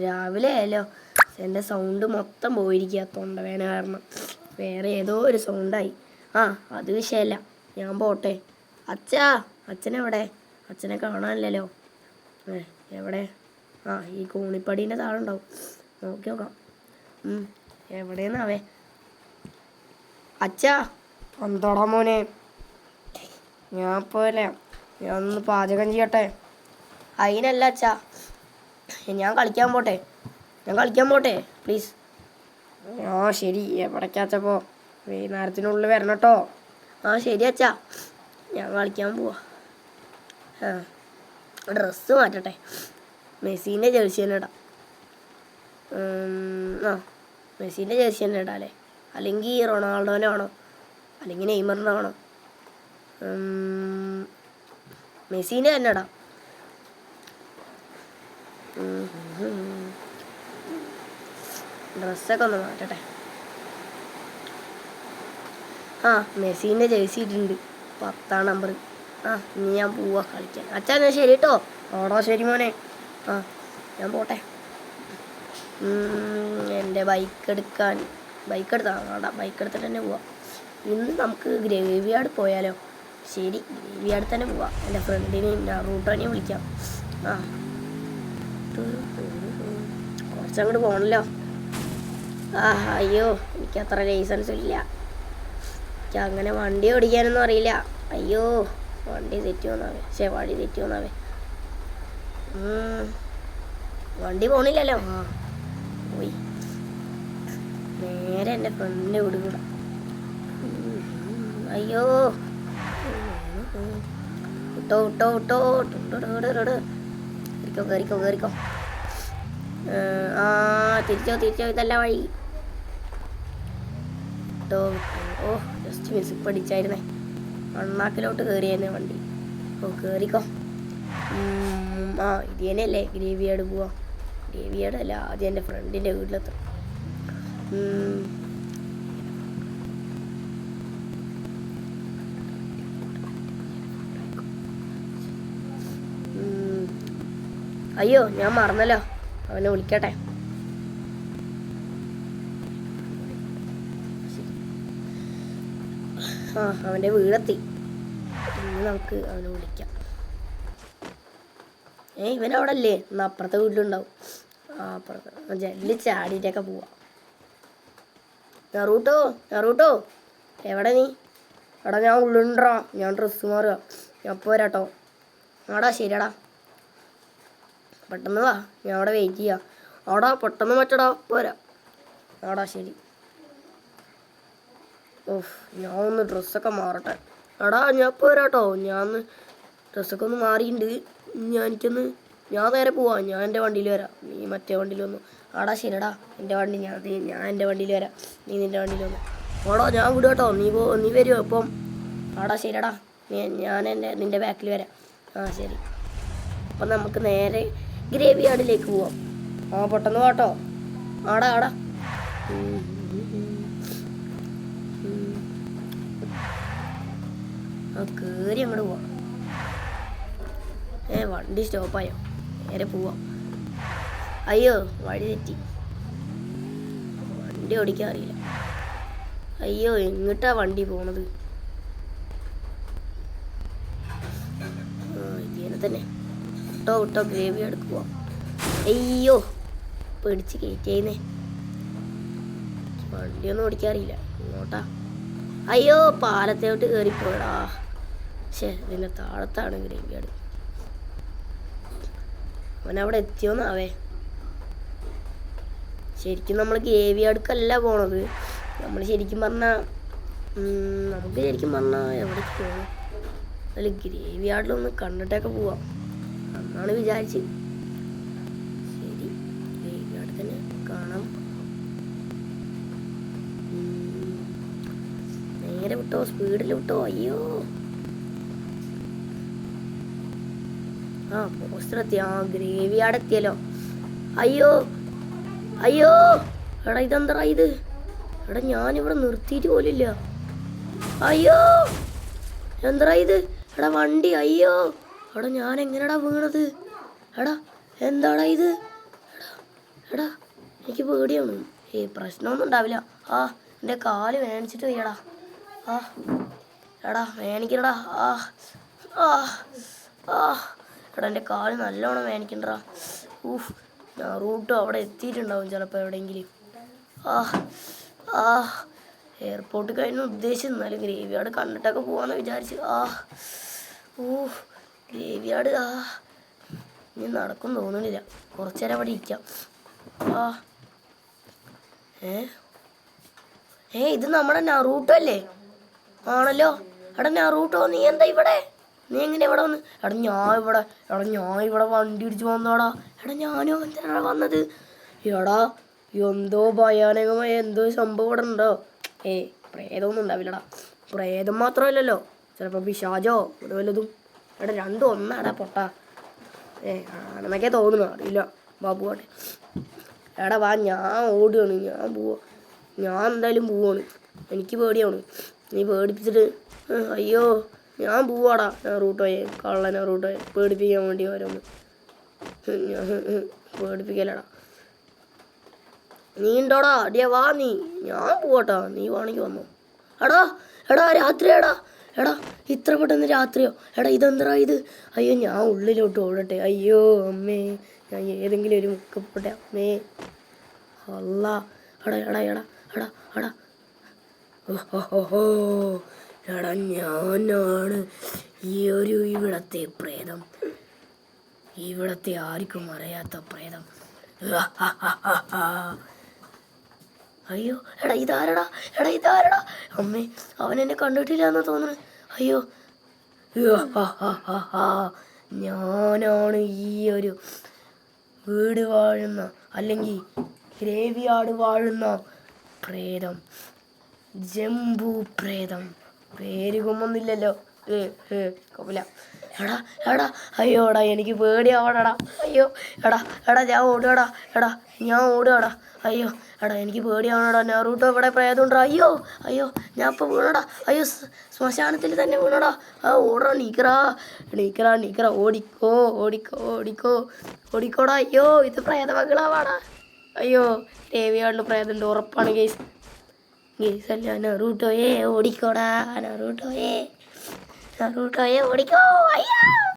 രാവിലെ ആയല്ലോ. എൻ്റെ സൗണ്ട് മൊത്തം പോയിരിക്കുക തൊണ്ടവേദന കാരണം. വേറെ ഏതോ ഒരു സൗണ്ടായി. അത് വിഷയമല്ല, ഞാൻ പോട്ടെ. അച്ഛനെവിടെ? അച്ഛനെ കാണാനില്ലല്ലോ. എവിടെ? ഈ കൂണിപ്പടീൻ്റെ താഴെ ഉണ്ടാവും. നോക്കി നോക്കാം. എവിടെയെന്നാവേ? എന്താടാ മോനെ? ഞാൻ പോലെ ഞാനൊന്ന് പാചകം ചെയ്യട്ടെ. അതിനല്ല അച്ഛാ, ഞാൻ കളിക്കാൻ പോട്ടെ പ്ലീസ്. ശരി. എവിടേക്കാച്ചപ്പോ? വൈകുന്നേരത്തിനുള്ളിൽ വരണം കേട്ടോ. ശരി അച്ഛാ, ഞാൻ കളിക്കാൻ പോവാ. ഡ്രസ്സ് മാറ്റട്ടെ. മെസ്സിൻ്റെ ജേഴ്സി തന്നെ ഇടാം. മെസ്സിൻ്റെ ജേഴ്സി തന്നെ ഇടാം അല്ലേ? അല്ലെങ്കിൽ റൊണാൾഡോനെ ആണോ? അല്ലെങ്കിൽ നെയ്മറിനെ ആണോ? മെസ്സിൻ്റെ തന്നെ ഇടാം. ഡ്രസ്സൊക്കെ ഒന്ന് മാറ്റട്ടെ. മെസ്സിൻ്റെ ജേഴ്സി ഇട്ടിട്ടുണ്ട്, 10-ാം നമ്പർ. ഇനി ഞാൻ പോവാ കളിക്കാൻ. അച്ഛാ ഞാൻ ശരി കേട്ടോ. ശരി മോനെ. ഞാൻ പോട്ടെ. എൻ്റെ ബൈക്ക് എടുത്തിട്ട് തന്നെ പോവാം. ഇന്ന് നമുക്ക് ഗ്രേവി യാർഡ് പോയാലോ? ശരി, ഗ്രേവി യാർഡിൽ തന്നെ പോവാം. എൻ്റെ ഫ്രണ്ടിനെയും റൂട്ടോനെയും വിളിക്കാം. കുറച്ചങ്ങോട്ട് പോകണല്ലോ. അയ്യോ, എനിക്കത്ര ലൈസൻസ് ഇല്ല. എനിക്ക് അങ്ങനെ വണ്ടി ഓടിക്കാനൊന്നും അറിയില്ല. അയ്യോ, വണ്ടി തെറ്റുമെന്നാവേ. വണ്ടി പോണില്ലല്ലോ. പോയി. നേരെ എൻ്റെ ഫ്രണ്ടിൻ്റെ വീട് കൂടെ. അയ്യോ, വിട്ടോ. കേറിക്കോ. തിരിച്ചോ, ഇതല്ല വഴി. Just miss പഠിച്ചായിരുന്നേ. അണ്ണാക്കിലോട്ട് കയറിയായിരുന്നേ വണ്ടി. കേറിക്കോ. ഇത് തന്നെയല്ലേ ഗ്രേവി യാർഡ് പോവാ? ഗ്രേവി യാർഡ് അല്ല, ആദ്യം എൻ്റെ ഫ്രണ്ടിൻ്റെ വീട്ടിലെത്തും. അയ്യോ, ഞാൻ മറന്നല്ലോ. അവനെ വിളിക്കട്ടെ. അവൻ്റെ വീടെത്തി. ഇനി നമുക്ക് അവനെ വിളിക്കാം. ഇവനവിടെ അല്ലേ? എന്നാൽ അപ്പുറത്തെ വീട്ടിലുണ്ടാവും. അപ്പുറത്ത് ജെല്ലി ചാടിയിട്ടൊക്കെ പോവാം. നെറൂട്ടോ, എവിടെ നീ? ഞാൻ ഉള്ളുണ്ടാ. ഞാൻ ഡ്രസ്സ് മാറുക. ഞാൻ പോരാട്ടോ. ശരിയടാ, പെട്ടെന്ന് വാ. ഞാൻ അവിടെ വെയിറ്റ് ചെയ്യാം. പെട്ടെന്ന് മറ്റടാ, പോരാ. ശരി. ഞാൻ ഒന്ന് ഡ്രസ്സൊക്കെ മാറട്ടെ. ഞാൻ പോരാട്ടോ. ഞാൻ ഡ്രസ്സൊക്കെ ഒന്ന് മാറിയിട്ടുണ്ട്. ഞാൻ നേരെ പോവാം. ഞാൻ എൻ്റെ വണ്ടിയിൽ വരാം, നീ മറ്റേ വണ്ടിയിൽ വന്നു. ശരിടാ, എൻ്റെ വണ്ടി ഞാൻ എൻ്റെ വണ്ടിയിൽ വരാം, നീ നിൻ്റെ വണ്ടിയിൽ വന്നു. ഞാൻ വിടുക കേട്ടോ. നീ വരുമോ ഇപ്പം? ശരിടാ, ഞാൻ നിൻ്റെ ബാക്കിൽ വരാം. ശരി. അപ്പം നമുക്ക് നേരെ ഗ്രേവി യാർഡിലേക്ക് പോവാം. പെട്ടെന്ന് പോട്ടോ. കേറി അങ്ങോട്ട് പോവാം. വണ്ടി സ്റ്റോപ്പായോ? നേരെ പോവാം. അയ്യോ, വഴി തെറ്റി. വണ്ടി ഓടിക്കാൻ അറിയില്ല. അയ്യോ, എങ്ങോട്ടാ വണ്ടി പോണത്? ഇങ്ങനെ തന്നെ. വിട്ടോ, ഗ്രേവി യാർഡ് പോവാം. അയ്യോ, പിടിച്ച് കയറ്റിയേന്നേ. വണ്ടിയൊന്നും ഓടിക്കാൻ അറിയില്ല. ഇങ്ങോട്ടാ? അയ്യോ, പാലത്തോട്ട് കയറിപ്പോയടാ. ഇതിൻ്റെ താഴത്താണ് ഗ്രേവി യാർഡ്. അവനവിടെ എത്തിയോന്നാവേ. ശരിക്കും നമ്മൾ ഗ്രേവി യാർഡിക്കല്ല പോണത്. നമുക്ക് ശരിക്കും പറഞ്ഞാൽ എവിടേക്ക് പോകണം? അതിൽ ഗ്രേവി യാർഡിലൊന്ന് കണ്ടിട്ടൊക്കെ പോവാം എന്നാണ് വിചാരിച്ചത്. ശരി, ഗ്രേവി യാർഡിൽ തന്നെ കാണാം. നേരെ വിട്ടോ, സ്പീഡിൽ വിട്ടോ. അയ്യോ, പോസ്റ്റർ എത്തി. ഗ്രേവി യാർഡ് എത്തിയല്ലോ. അയ്യോ, ഇതെന്താ ഇത്? ഞാനിവിടെ നിർത്തിയിട്ട് പോലില്ല. അയ്യോ, എന്താ ഇത്? വണ്ടി. അയ്യോ, ഞാൻ എങ്ങനെടാ വീണത്? എന്താടാ ഇത്? എടാ എനിക്ക് പേടിയാണ്. പ്രശ്നമൊന്നും ഉണ്ടാവില്ല. ആ എൻ്റെ കാല് വേദനിച്ചിട്ട് വയ്യടാ. ആ എടാ വേദനിക്കടാ. ആ ആ ആ എടാ എൻ്റെ കാല് നല്ലോണം വേദനിക്കണ്ടടാ. ഊഹ് നറൂട്ടോ അവിടെ എത്തിയിട്ടുണ്ടാവും ചിലപ്പോൾ എവിടെയെങ്കിലും. ആ ആ എയർപോർട്ട് കഴിഞ്ഞ് ഉദ്ദേശിച്ചു. എന്നാലും ഗ്രേവ് യാർഡ് കണ്ടിട്ടൊക്കെ പോവാന്ന് വിചാരിച്ചു. ഗ്രേവ് യാർഡ് ഇനി നടക്കും തോന്നുന്നില്ല. കുറച്ചു നേരം അവിടെ ഇരിക്കാം. ഇത് നമ്മുടെ നറൂട്ടോ അല്ലേ? ആണല്ലോ. എടാ നറൂട്ടോ നീ എന്താ ഇവിടെ? നീ എങ്ങനെ ഇവിടെ വന്ന്? ഞാൻ ഇവിടെ വണ്ടി ഇടിച്ച് വന്നോടാ. ഞാനോ എന്തിനാണ് വന്നത്? എടാ എന്തോ ഭയാനകമായ എന്തോ സംഭവം ഇവിടെ ഉണ്ടോ? പ്രേതമൊന്നും ഉണ്ടാവില്ലടാ. പ്രേതം മാത്രമല്ലല്ലോ, ചിലപ്പോൾ പിശാചോ ഇവിടെ വല്ലതും. രണ്ടും ഒന്നാടാ പൊട്ടാ. ആണെന്നൊക്കെ തോന്നുന്നു, അറിയില്ല. ബാബുവാട്ടെ വാ, ഞാൻ ഓടുകയാണ്. ഞാൻ എന്തായാലും പോവാണ്. എനിക്ക് പേടിയാണ്. നീ പേടിപ്പിച്ചിട്ട് അയ്യോ ഞാൻ പോവാടാ. നറൂട്ടോയെ കള്ള നറൂട്ടോയെ പേടിപ്പിക്കാൻ വേണ്ടി ഓരോന്ന് പേടിപ്പിക്കലടാ. നീ ഉണ്ടോടാ? വാ നീ. ഞാൻ പോവാട്ടാ, നീ വേണമെങ്കിൽ വന്നോ. രാത്രിയാടാ. ഇത്ര പെട്ടെന്ന് രാത്രിയോ? ഇതെന്താ ഇത്? അയ്യോ ഞാൻ ഉള്ളിലോട്ട് ഓടട്ടെ. അയ്യോ അമ്മേ, ഞാൻ ഏതെങ്കിലും ഒരു മുക്കപ്പെട്ടെ അമ്മേ. അല്ല ഞാനാണ് ഇവിടത്തെ പ്രേതം. ഇവിടത്തെ ആർക്കും അറിയാത്ത പ്രേതം. അയ്യോ ഇതാരടാ? അമ്മേ, അവൻ എന്നെ കണ്ടിട്ടില്ല എന്ന് തോന്നുന്നു. അയ്യോ ഞാനാണ് വീട് വാഴുന്ന അല്ലെങ്കിൽ ഗ്രേവ് യാർഡ് വാഴുന്ന പ്രേതം. ജംബു പ്രേതം. പേര് കൊമ്മൊന്നുമില്ലല്ലോ. കൊപ്പില്ല. അയ്യോടാ എനിക്ക് പേടിയാവണടാ. അയ്യോ ഞാൻ ഓടുകടാ. അയ്യോ എനിക്ക് പേടിയാവണടാ. നറൂട്ടോ ഇവിടെ പ്രേതമുണ്ടോ? അയ്യോ ഞാൻ ഇപ്പോൾ വീണടാ. അയ്യോ ശ്മശാനത്തിൽ തന്നെ വീണടാ. ഓടടാ, നീക്കറാ. ഓടിക്കോടാ. അയ്യോ ഇത് പ്രേതമകളാവാടാ. അയ്യോ ഗ്രേവ് യാർഡിൽ പ്രേതമുണ്ട്, ഉറപ്പാണ് ഗെയ്സ്. അല്ല നറൂട്ടോയെ ഓടിക്കോടാ. നറൂട്ടോയെ ഓടിക്കോ. അയ്യോ